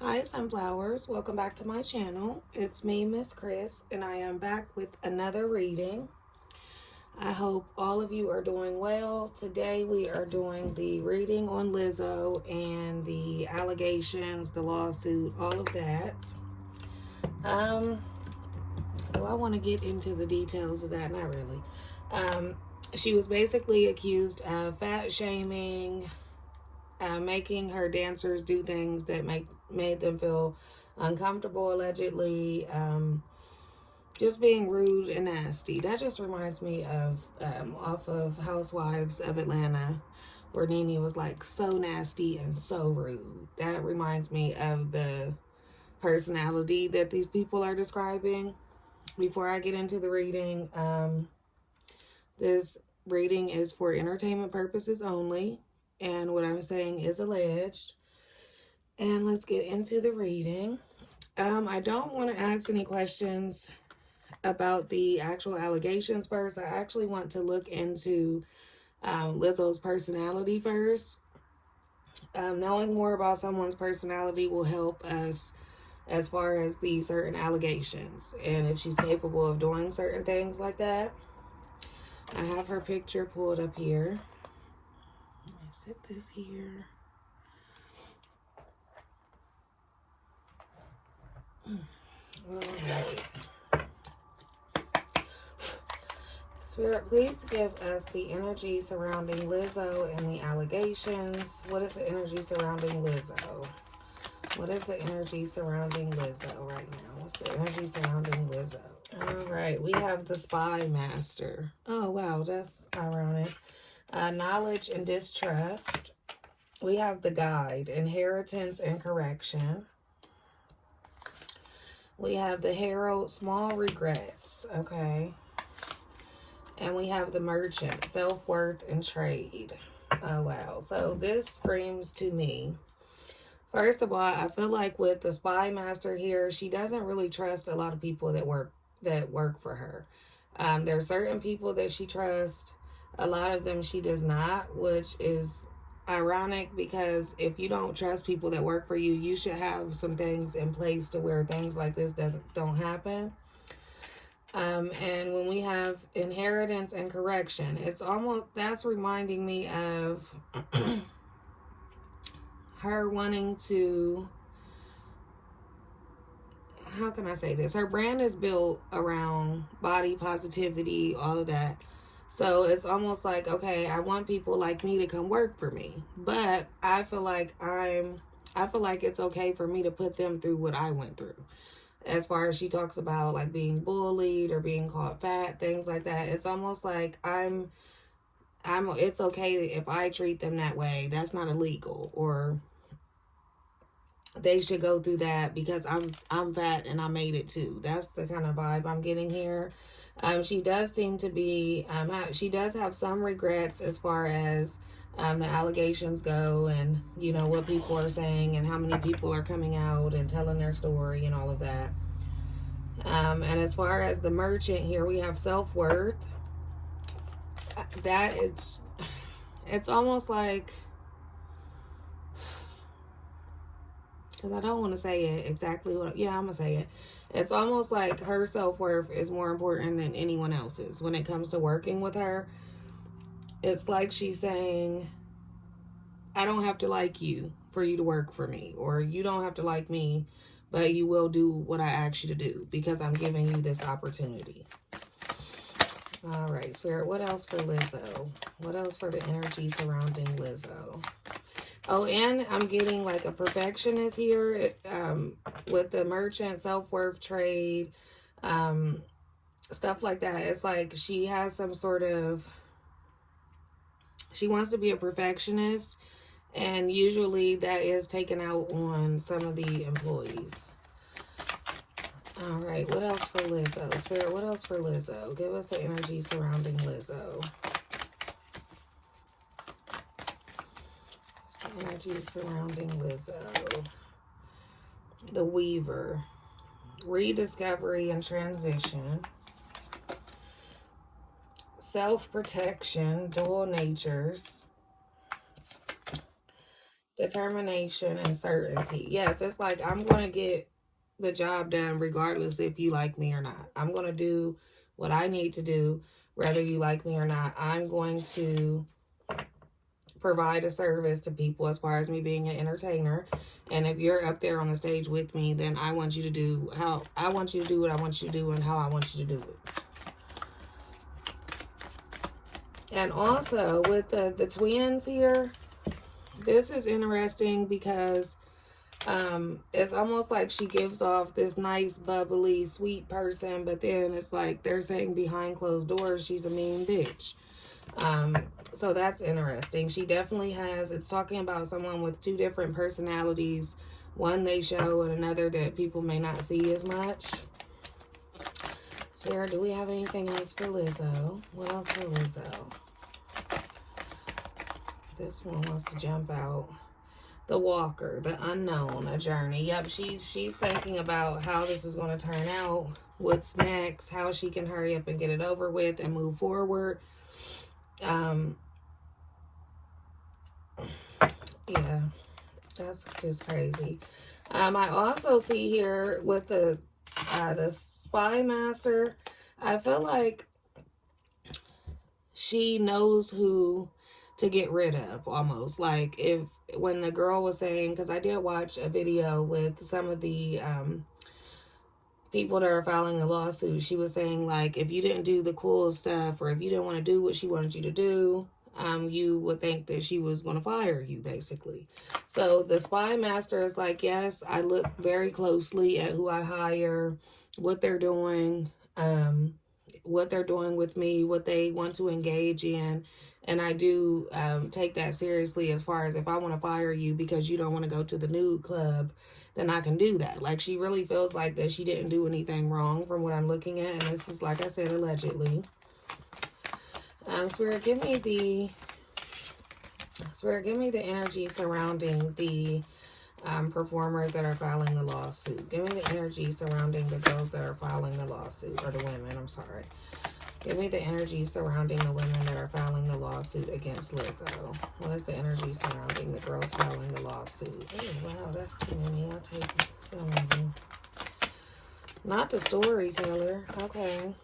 Hi, Sunflowers. Welcome back to my channel. It's me, Miss Chris, and I am back with another reading. I hope all of you are doing well. Today we are doing the reading on Lizzo and the allegations, the lawsuit, all of that. Do I want to get into the details of that? Not really. She was basically accused of fat shaming, making her dancers do things that made them feel uncomfortable, allegedly, just being rude and nasty. That just reminds me of off of Housewives of Atlanta, where Nene was like so nasty and so rude. That reminds me of the personality that these people are describing. Before I get into the reading, this reading is for entertainment purposes only, and what I'm saying is alleged. And let's get into the reading. I don't want to ask any questions about the actual allegations first. I actually want to look into Lizzo's personality first. Knowing more about someone's personality will help us as far as the certain allegations and if she's capable of doing certain things like that. I have her picture pulled up here. Let me set this here. All right. Spirit, please give us the energy surrounding Lizzo and the allegations. What is the energy surrounding Lizzo? What is the energy surrounding Lizzo right now? What's the energy surrounding Lizzo? All right, we have the Spy Master. Oh, wow, that's ironic. Knowledge and distrust. We have the Guide, inheritance and correction. We have the Herald, small regrets. Okay. And we have the Merchant, self-worth and trade. Oh, wow. So this screams to me. First of all, I feel like with the Spy Master here, she doesn't really trust a lot of people that work for her. There are certain people that she trusts. A lot of them she does not, which is ironic because if you don't trust people that work for you, you should have some things in place to where things like this don't happen. And when we have inheritance and correction, it's almost, that's reminding me of her wanting to, how can I say this? Her brand is built around body positivity, all of that. So it's almost like, okay, I want people like me to come work for me, but I feel like it's okay for me to put them through what I went through. As far as she talks about like being bullied or being called fat, things like that, it's almost like it's okay if I treat them that way. That's not illegal, or they should go through that because I'm fat and I made it too. That's the kind of vibe I'm getting here. She does seem to be she does have some regrets as far as the allegations go, and you know what people are saying and how many people are coming out and telling their story and all of that. And as far as the Merchant here, we have self-worth. That is, it's almost like, because I don't want to say it exactly what, yeah, I'm going to say it. It's almost like her self-worth is more important than anyone else's when it comes to working with her. It's like she's saying, I don't have to like you for you to work for me, or you don't have to like me, but you will do what I ask you to do because I'm giving you this opportunity. All right, Spirit, what else for Lizzo? What else for the energy surrounding Lizzo? Oh, and I'm getting like a perfectionist here with the Merchant, self-worth, trade, stuff like that. It's like she has some sort of, she wants to be a perfectionist, and usually that is taken out on some of the employees. All right, what else for Lizzo? Spirit, what else for Lizzo? Give us the energy surrounding Lizzo. Energy surrounding Lizzo. The Weaver. Rediscovery and transition. Self-protection. Dual natures. Determination and certainty. Yes, it's like I'm going to get the job done regardless if you like me or not. I'm going to do what I need to do, whether you like me or not. I'm going to provide a service to people as far as me being an entertainer. And if you're up there on the stage with me, then I want you to do how I want you to do what I want you to do and how I want you to do it. And also with the twins here, this is interesting because it's almost like she gives off this nice, bubbly, sweet person, but then it's like they're saying behind closed doors she's a mean bitch. So that's interesting. She definitely has, it's talking about someone with two different personalities. One they show and another that people may not see as much. Spirit, do we have anything else for Lizzo? What else for Lizzo? This one wants to jump out. The walker, the unknown, a journey. Yep, she's thinking about how this is going to turn out, what's next, how she can hurry up and get it over with and move forward. Yeah, that's just crazy. I also see here with the spy master, I feel like she knows who to get rid of, almost. Like when the girl was saying, because I did watch a video with some of the people that are filing a lawsuit, she was saying, like, if you didn't do the cool stuff or if you didn't want to do what she wanted you to do, you would think that she was going to fire you, basically. So the spy master is like, yes, I look very closely at who I hire, what they're doing with me, what they want to engage in. And I do take that seriously as far as if I want to fire you because you don't want to go to the nude club, then I can do that. Like, she really feels like that she didn't do anything wrong from what I'm looking at. And this is, like I said, allegedly. Spirit, give me the energy surrounding the performers that are filing the lawsuit. Give me the energy surrounding the girls that are filing the lawsuit, or the women, I'm sorry. Give me the energy surrounding the women that are filing the lawsuit against Lizzo. What is the energy surrounding the girls filing the lawsuit? Oh, wow, that's too many. I'll take some of them. Not the storyteller. Okay.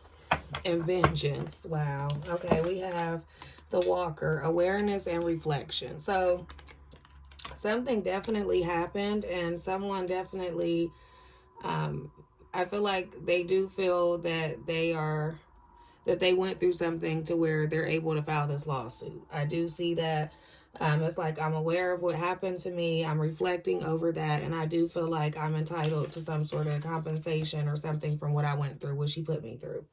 And vengeance. Wow. Okay, we have the walker, awareness and reflection. So something definitely happened, and someone definitely, I feel like they do feel that they went through something to where they're able to file this lawsuit. I do see that. It's like I'm aware of what happened to me. I'm reflecting over that, and I do feel like I'm entitled to some sort of compensation or something from what I went through, what she put me through.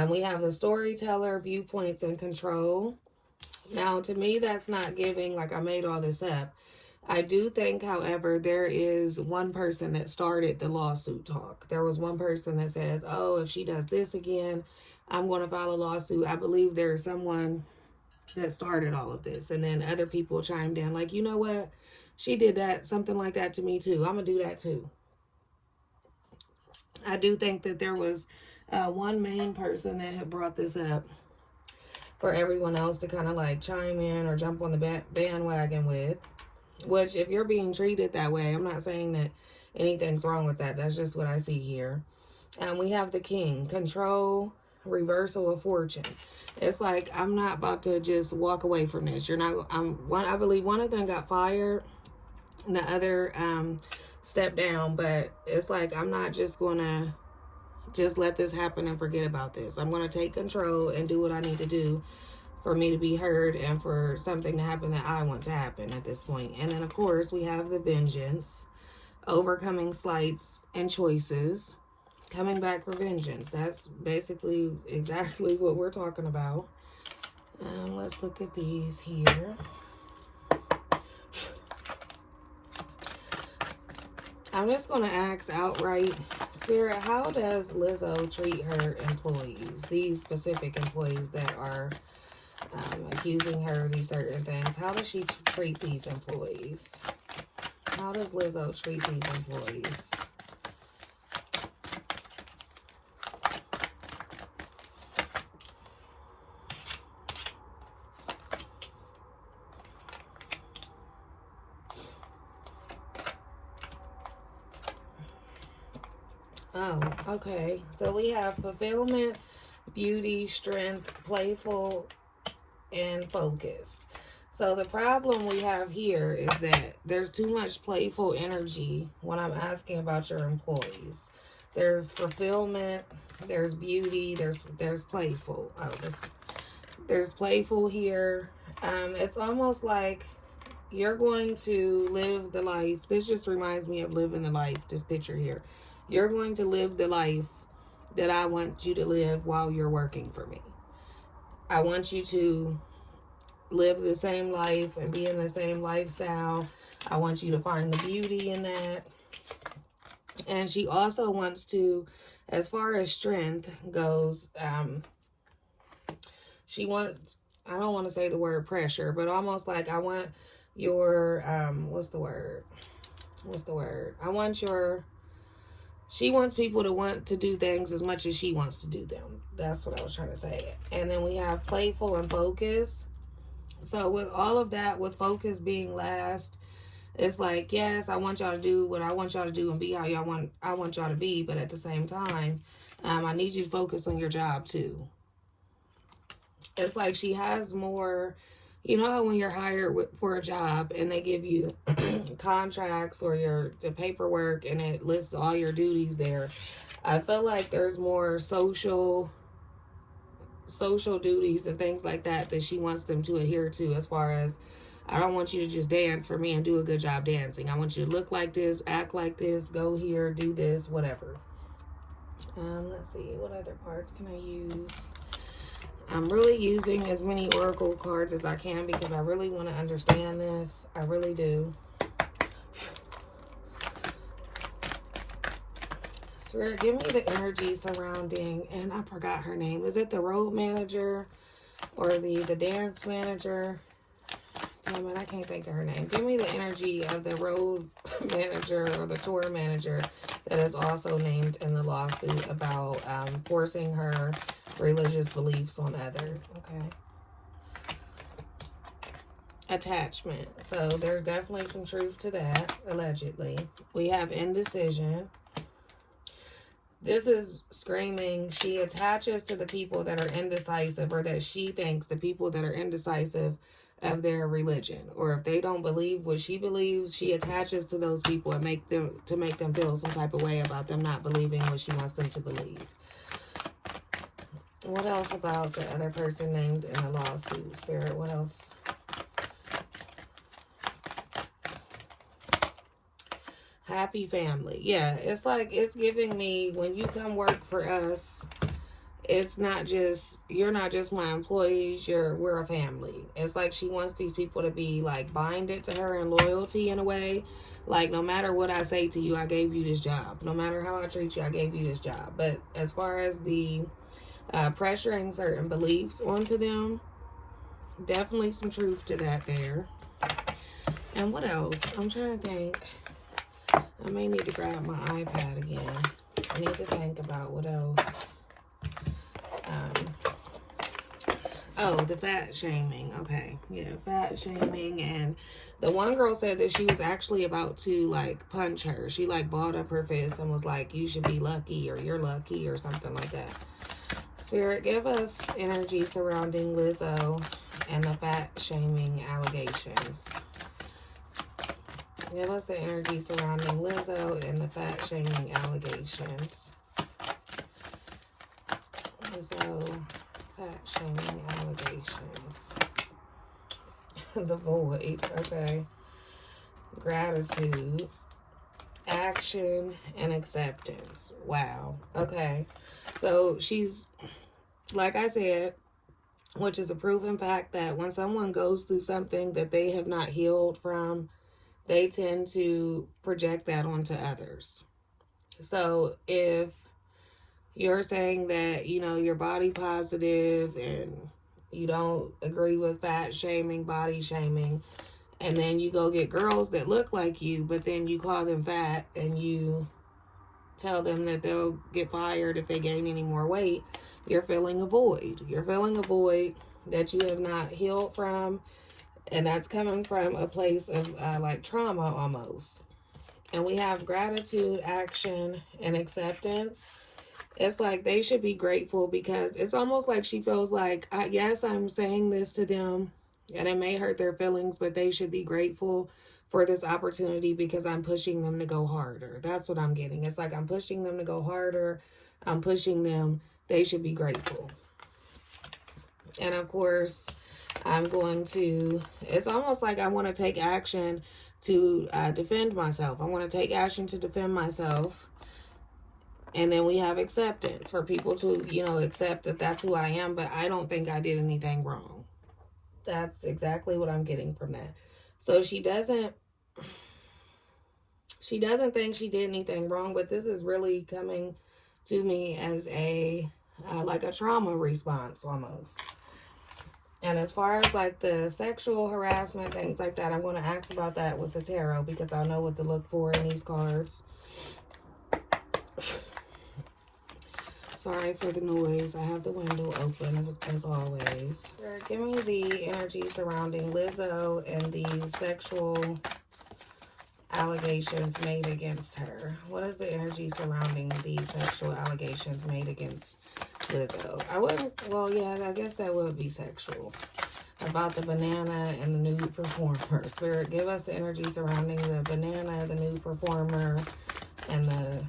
We have the storyteller, viewpoints, and control. Now, to me, that's not giving like I made all this up. I do think, however, there is one person that started the lawsuit talk. There was one person that says, oh, if she does this again, I'm going to file a lawsuit. I believe there is someone that started all of this. And then other people chimed in like, you know what? She did that, something like that to me too. I'm going to do that too. I do think that there was one main person that had brought this up for everyone else to kind of like chime in or jump on the bandwagon with. Which, if you're being treated that way, I'm not saying that anything's wrong with that. That's just what I see here. We have the king, control, reversal of fortune. It's like, I'm not about to just walk away from this. You're not, I believe one of them got fired and the other stepped down, but it's like, I'm not just going to just let this happen and forget about this. I'm going to take control and do what I need to do for me to be heard and for something to happen that I want to happen at this point. And then, of course, we have the vengeance, overcoming slights and choices, coming back for vengeance. That's basically exactly what we're talking about. Let's look at these here. I'm just going to ask outright, Spirit, how does Lizzo treat her employees? These specific employees that are accusing her of these certain things. How does she treat these employees? How does Lizzo treat these employees? Oh, okay. So we have fulfillment, beauty, strength, playful, and focus. So the problem we have here is that there's too much playful energy when I'm asking about your employees. There's fulfillment, there's beauty, there's playful. There's playful here. It's almost like you're going to live the life. This just reminds me of living the life, this picture here. You're going to live the life that I want you to live while you're working for me. I want you to live the same life and be in the same lifestyle. I want you to find the beauty in that. And she also wants to, as far as strength goes, she wants, I don't want to say the word pressure, but almost like I want your, what's the word? I want your, she wants people to want to do things as much as she wants to do them. That's what I was trying to say. And then we have playful and focus. So with all of that, with focus being last, it's like, yes, I want y'all to do what I want y'all to do and be how I want y'all to be. But at the same time, I need you to focus on your job too. It's like she has more, you know how when you're hired for a job and they give you contracts or the paperwork and it lists all your duties there. I feel like there's more social duties and things like that she wants them to adhere to, as far as, I don't want you to just dance for me and do a good job dancing. I want you to look like this, act like this, go here, do this, whatever. Let's see, what other cards can I use? I'm really using as many oracle cards as I can because I really want to understand this. I really do. Spirit, give me the energy surrounding, and I forgot her name. Is it the road manager or the dance manager? Damn it, I can't think of her name. Give me the energy of the road manager or the tour manager that is also named in the lawsuit about forcing her religious beliefs on others. Okay. Attachment. So there's definitely some truth to that, allegedly. We have indecision. This is screaming she attaches to the people that are indecisive, or that she thinks the people that are indecisive of their religion, or if they don't believe what she believes, she attaches to those people and make them feel some type of way about them not believing what she wants them to believe. What else about the other person named in the lawsuit, Spirit? What else? Happy family. Yeah, it's like, it's giving me, when you come work for us, it's not just, you're not just my employees, we're a family. It's like she wants these people to be like binded to her in loyalty in a way. Like, no matter what I say to you, I gave you this job. No matter how I treat you, I gave you this job. But as far as the pressuring certain beliefs onto them, definitely some truth to that there. And what else? I'm trying to think. I may need to grab my iPad again. I need to think about what else. The fat shaming. Okay. Yeah, fat shaming. And the one girl said that she was actually about to like punch her. She like balled up her fist and was like, you should be lucky, or you're lucky, or something like that. Spirit, give us energy surrounding Lizzo and the fat shaming allegations. Give us the energy surrounding Lizzo and the fat shaming allegations. Lizzo, fat shaming allegations. The void, okay. Gratitude, action, and acceptance. Wow, okay. So she's, like I said, which is a proven fact that when someone goes through something that they have not healed from, they tend to project that onto others. So if you're saying that, you're body positive and you don't agree with fat shaming, body shaming, and then you go get girls that look like you, but then you call them fat and you tell them that they'll get fired if they gain any more weight, you're filling a void. You're filling a void that you have not healed from. And that's coming from a place of like trauma almost. And we have gratitude, action, and acceptance. It's like they should be grateful because it's almost like she feels like, yes, I'm saying this to them and it may hurt their feelings, but they should be grateful for this opportunity because I'm pushing them to go harder. That's what I'm getting. It's like I'm pushing them to go harder. I'm pushing them. They should be grateful. And of course, I'm going to, it's almost like I want to take action to defend myself. I want to take action to defend myself. And then we have acceptance for people to, accept that that's who I am, but I don't think I did anything wrong. That's exactly what I'm getting from that. So she doesn't think she did anything wrong, but this is really coming to me as a, like a trauma response almost. And as far as like the sexual harassment, things like that, I'm going to ask about that with the tarot because I know what to look for in these cards. Sorry for the noise. I have the window open as always. Give me the energy surrounding Lizzo and the sexual allegations made against her. What is the energy surrounding the sexual allegations made against Lizzo? I guess that would be sexual. About the banana and the nude performer. Spirit, give us the energy surrounding the banana, the nude performer, and the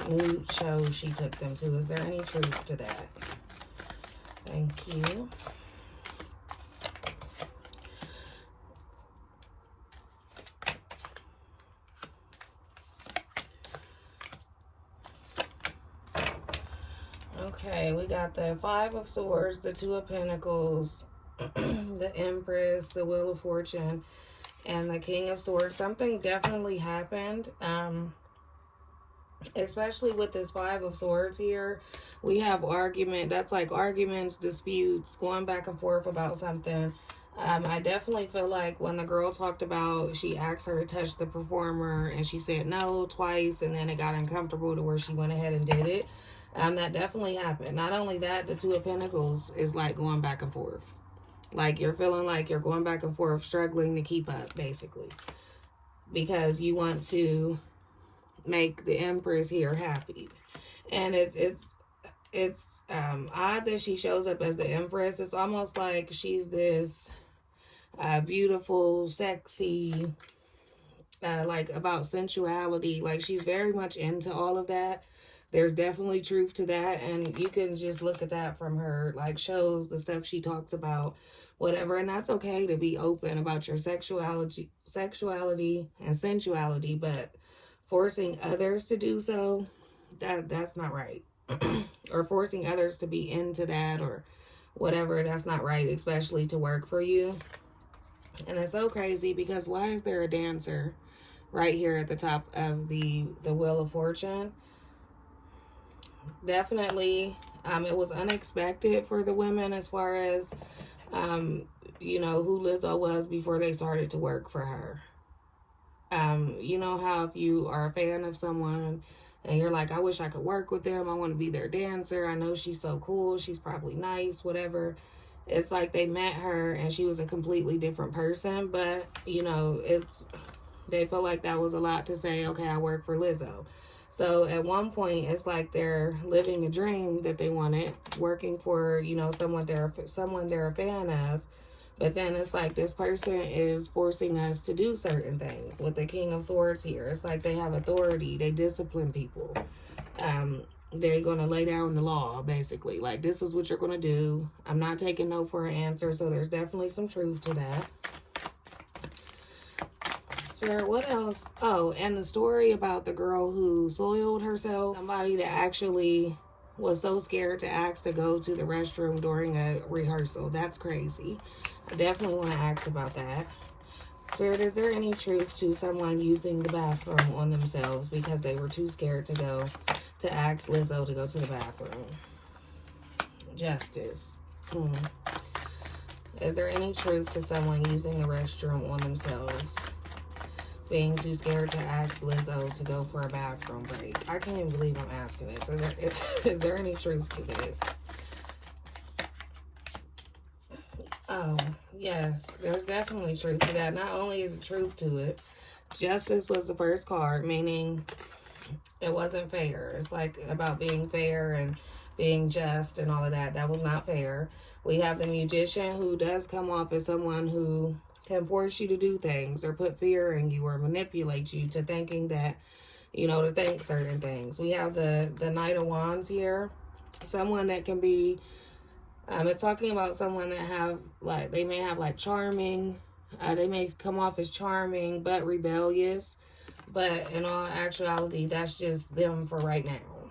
nude show she took them to. Is there any truth to that? Thank you. Okay, we got the Five of Swords, the Two of Pentacles, the Empress, the Wheel of Fortune, and the King of Swords. Something definitely happened. Especially with this Five of Swords here, we have argument. That's like arguments, disputes, going back and forth about something. I definitely feel like when the girl talked about, she asked her to touch the performer and she said no twice, and then it got uncomfortable to where she went ahead and did it. That definitely happened. Not only that, the Two of Pentacles is like going back and forth. Like you're feeling like you're going back and forth, struggling to keep up, basically. Because you want to make the Empress here happy. And it's odd that she shows up as the Empress. It's almost like she's this beautiful, sexy, like about sensuality. Like she's very much into all of that. There's definitely truth to that, and you can just look at that from her like shows, the stuff she talks about, whatever. And that's okay to be open about your sexuality and sensuality, but forcing others to do so, that's not right. Or forcing others to be into that or whatever, that's not right, especially to work for you. And it's so crazy because why is there a dancer right here at the top of the Wheel of Fortune? Definitely, it was unexpected for the women as far as, who Lizzo was before they started to work for her. You know how if you are a fan of someone and you're like, I wish I could work with them. I want to be their dancer. I know she's so cool. She's probably nice, whatever. It's like they met her and she was a completely different person. But, they feel like that was a lot to say, okay, I work for Lizzo. So at one point, it's like they're living a dream that they wanted, working for, someone they're a fan of. But then it's like this person is forcing us to do certain things. With the King of Swords here, it's like they have authority. They discipline people. They're going to lay down the law, basically. Like, this is what you're going to do. I'm not taking no for an answer, so there's definitely some truth to that. Spirit, what else? Oh, and the story about the girl who soiled herself. Somebody that actually was so scared to ask to go to the restroom during a rehearsal. That's crazy. I definitely want to ask about that. Spirit, is there any truth to someone using the bathroom on themselves because they were too scared to go to ask Lizzo to go to the bathroom? Justice. Is there any truth to someone using the restroom on themselves? Being too scared to ask Lizzo to go for a bathroom break. I can't even believe I'm asking this. Is there any truth to this? Oh, yes. There's definitely truth to that. Not only is there truth to it, Justice was the first card, meaning it wasn't fair. It's like about being fair and being just and all of that. That was not fair. We have the Magician, who does come off as someone who can force you to do things or put fear in you or manipulate you to thinking that, to think certain things. We have the Knight of Wands here. Someone that can be, it's talking about someone that have, like, they may have, like, charming, they may come off as charming but rebellious. But in all actuality, that's just them for right now.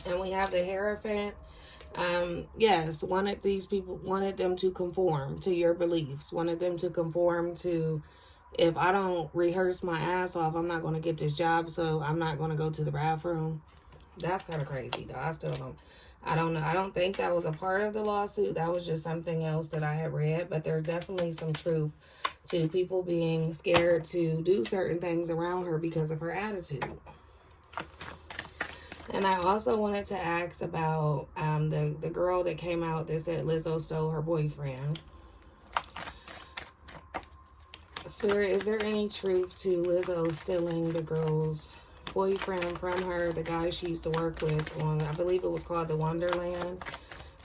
And we have the Hierophant. Yes, these people wanted them to conform to your beliefs, wanted them to conform to, if I don't rehearse my ass off, I'm not going to get this job, so I'm not going to go to the bathroom. That's kind of crazy, though. I don't know. I don't think that was a part of the lawsuit. That was just something else that I had read, but there's definitely some truth to people being scared to do certain things around her because of her attitude. And I also wanted to ask about the girl that came out that said Lizzo stole her boyfriend. Spirit, is there any truth to Lizzo stealing the girl's boyfriend from her, the guy she used to work with on, I believe it was called the Wonderland?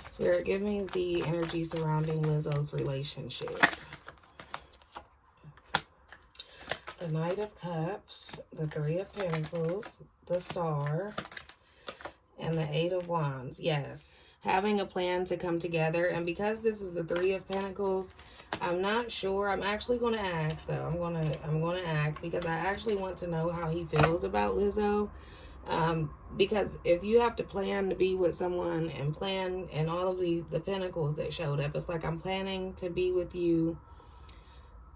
Spirit, give me the energy surrounding Lizzo's relationship. The Knight of Cups, the Three of Pentacles, the Star, and the Eight of Wands. Yes, having a plan to come together. And because this is the Three of Pentacles, I'm not sure. I'm actually going to ask, though. I'm going to ask because I actually want to know how he feels about Lizzo. Because if you have to plan to be with someone and plan, and all of the pentacles that showed up, it's like I'm planning to be with you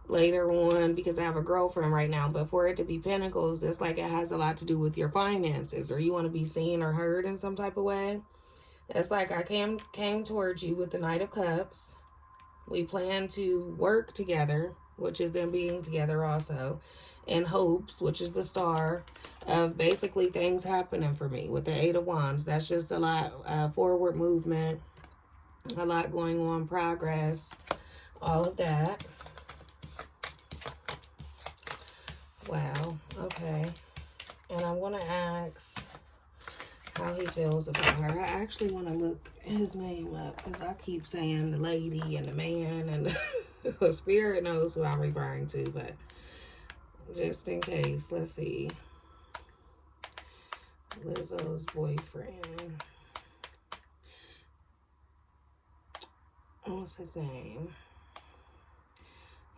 later on because I have a girlfriend right now. But for it to be pentacles, it's like it has a lot to do with your finances, or you want to be seen or heard in some type of way. It's like I came towards you with the Knight of Cups. We plan to work together, which is them being together also, in hopes, which is the Star, of basically things happening for me with the Eight of Wands. That's just a lot, forward movement, a lot going on, progress, all of that. Wow, okay. And I'm going to ask how he feels about her. I actually want to look his name up because I keep saying the lady and the man, and the spirit knows who I'm referring to, but just in case, let's see. Lizzo's boyfriend. What's his name?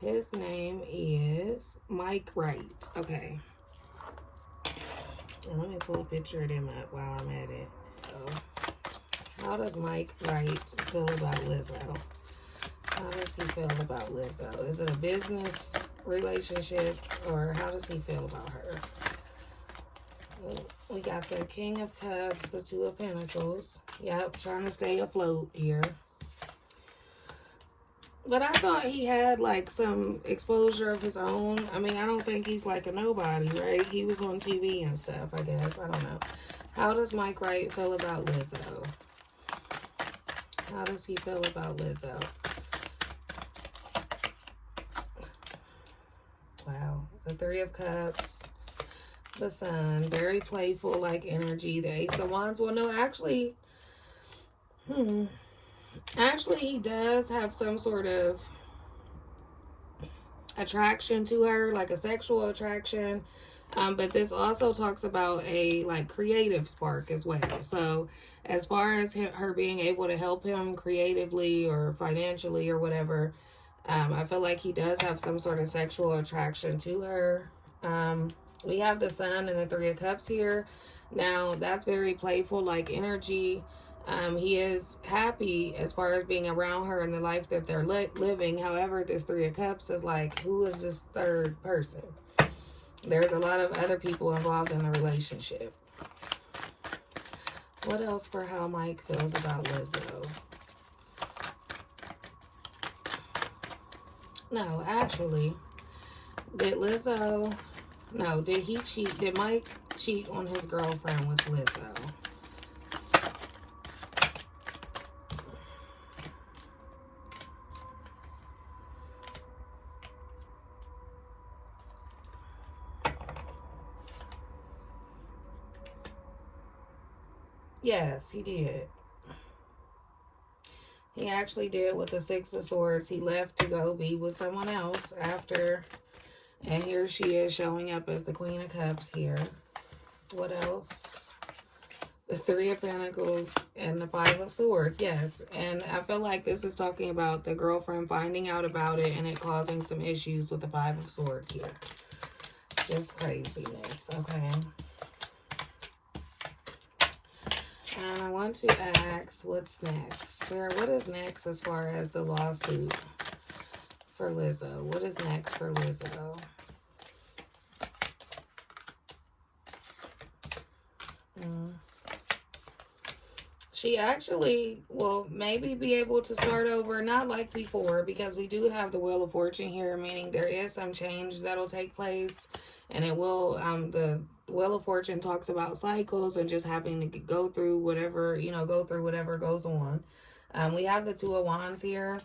His name is Mike Wright. Okay. And let me pull a picture of them up while I'm at it. So, how does Mike Wright feel about Lizzo? How does he feel about Lizzo? Is it a business relationship, or how does he feel about her? We got the King of Cups, the Two of Pentacles. Yep, trying to stay afloat here. But I thought he had, like, some exposure of his own. I mean, I don't think he's, like, a nobody, right? He was on TV and stuff, I guess. I don't know. How does Mike Wright feel about Lizzo? How does he feel about Lizzo? Wow. The Three of Cups. The Sun. Very playful, like, energy. The Ace of Wands. Well, no, actually... Actually, he does have some sort of attraction to her, like a sexual attraction. But this also talks about a, like, creative spark as well. So as far as her being able to help him creatively or financially or whatever, I feel like he does have some sort of sexual attraction to her. We have the Sun and the Three of Cups here. Now, that's very playful, like, energy. He is happy as far as being around her in the life that they're living. However, this Three of Cups is like, who is this third person? There's a lot of other people involved in the relationship. What else for how Mike feels about Lizzo? No, actually, did he cheat? Did Mike cheat on his girlfriend with Lizzo? Yes, he did. He actually did with the Six of Swords. He left to go be with someone else after. And here she is showing up as the Queen of Cups here. What else? The Three of Pentacles and the Five of Swords. Yes. And I feel like this is talking about the girlfriend finding out about it and it causing some issues with the Five of Swords here. Just craziness. Okay. And I want to ask, what's next? Sarah, what is next as far as the lawsuit for Lizzo? What is next for Lizzo? She actually will maybe be able to start over, not like before, because we do have the Wheel of Fortune here, meaning there is some change that'll take place, and it will, the Wheel of Fortune talks about cycles and just having to go through whatever, go through whatever goes on. We have the Two of Wands here.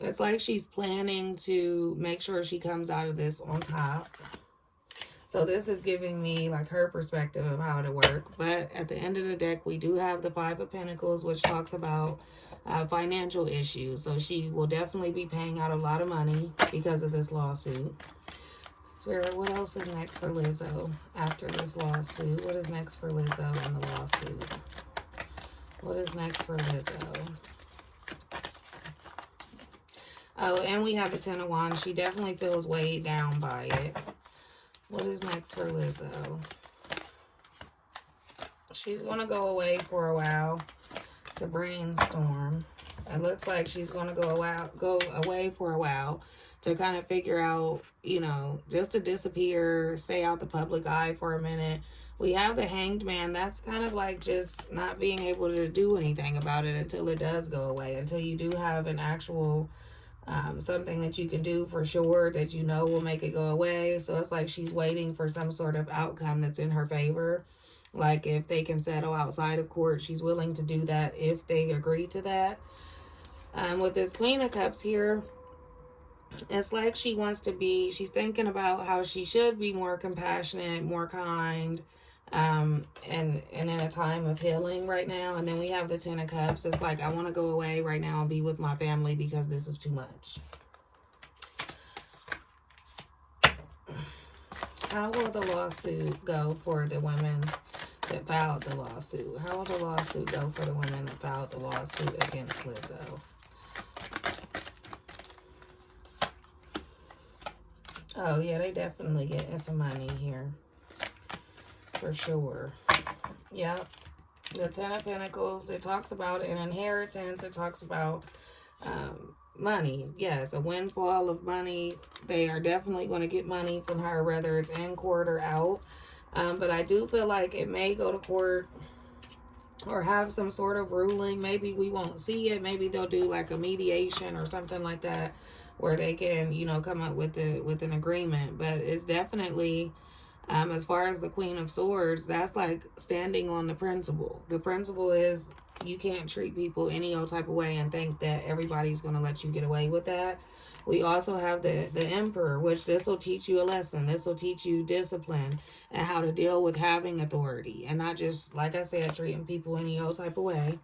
It's like she's planning to make sure she comes out of this on top. So this is giving me like her perspective of how to work. But at the end of the deck, we do have the Five of Pentacles, which talks about financial issues. So she will definitely be paying out a lot of money because of this lawsuit. Spirit, what else is next for Lizzo after this lawsuit? What is next for Lizzo in the lawsuit? What is next for Lizzo? Oh, and we have the Ten of Wands. She definitely feels weighed down by it. What is next for Lizzo? She's going to go away for a while to brainstorm. It looks like she's going to go away for a while to kind of figure out, just to disappear, stay out the public eye for a minute. We have the Hanged Man. That's kind of like just not being able to do anything about it until it does go away, until you do have an actual something that you can do for sure that will make it go away. So it's like she's waiting for some sort of outcome that's in her favor. Like if they can settle outside of court, she's willing to do that if they agree to that. With this Queen of Cups here, it's like she's thinking about how she should be more compassionate, more kind, and in a time of healing right now. And then we have the Ten of Cups. It's like, I want to go away right now and be with my family because this is too much. How will the lawsuit go for the women that filed the lawsuit? How will the lawsuit go for the women that filed the lawsuit against Lizzo? Oh yeah, they definitely getting some money here. For sure. Yep. The Ten of Pentacles, it talks about an inheritance. It talks about money. Yes, a windfall of money. They are definitely going to get money from her, whether it's in court or out. But I do feel like it may go to court or have some sort of ruling. Maybe we won't see it. Maybe they'll do like a mediation or something like that where they can, come up with an agreement. But it's definitely... as far as the Queen of Swords, that's like standing on the principle. The principle is you can't treat people any old type of way and think that everybody's going to let you get away with that. We also have the Emperor, which this will teach you a lesson. This will teach you discipline and how to deal with having authority and not just, like I said, treating people any old type of way.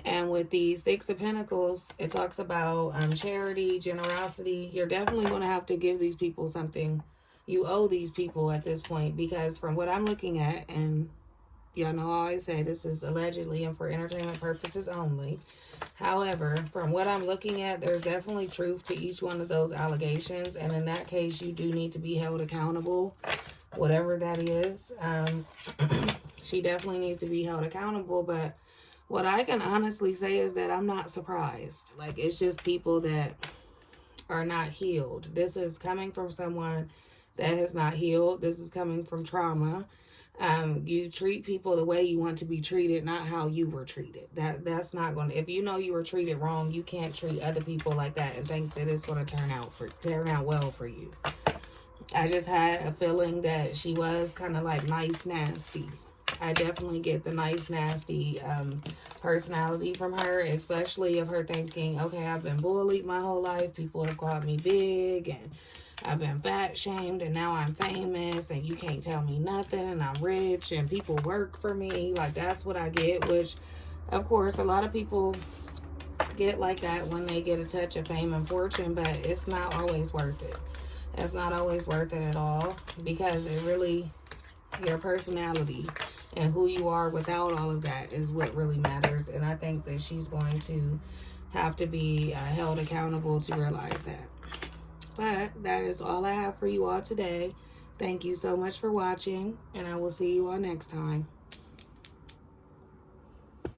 And with the Six of Pentacles, it talks about charity, generosity. You're definitely going to have to give these people something. You owe these people at this point, because from what I'm looking at, and y'all know I always say this is allegedly and for entertainment purposes only. However, from what I'm looking at, there's definitely truth to each one of those allegations. And in that case, you do need to be held accountable, whatever that is. She definitely needs to be held accountable. But what I can honestly say is that I'm not surprised. Like, it's just people that are not healed. This is coming from someone that has not healed. This is coming from trauma. You treat people the way you want to be treated, not how you were treated. That's not going to, if you know you were treated wrong, you can't treat other people like that and think that it's going to turn out well for you. I just had a feeling that she was kind of like nice, nasty. I definitely get the nice, nasty personality from her, especially of her thinking, okay, I've been bullied my whole life. People have called me big and I've been fat shamed and now I'm famous and you can't tell me nothing and I'm rich and people work for me. Like, that's what I get, which, of course, a lot of people get like that when they get a touch of fame and fortune, but it's not always worth it. It's not always worth it at all, because it really, your personality and who you are without all of that is what really matters. And I think that she's going to have to be held accountable to realize that. But that is all I have for you all today. Thank you so much for watching, and I will see you all next time.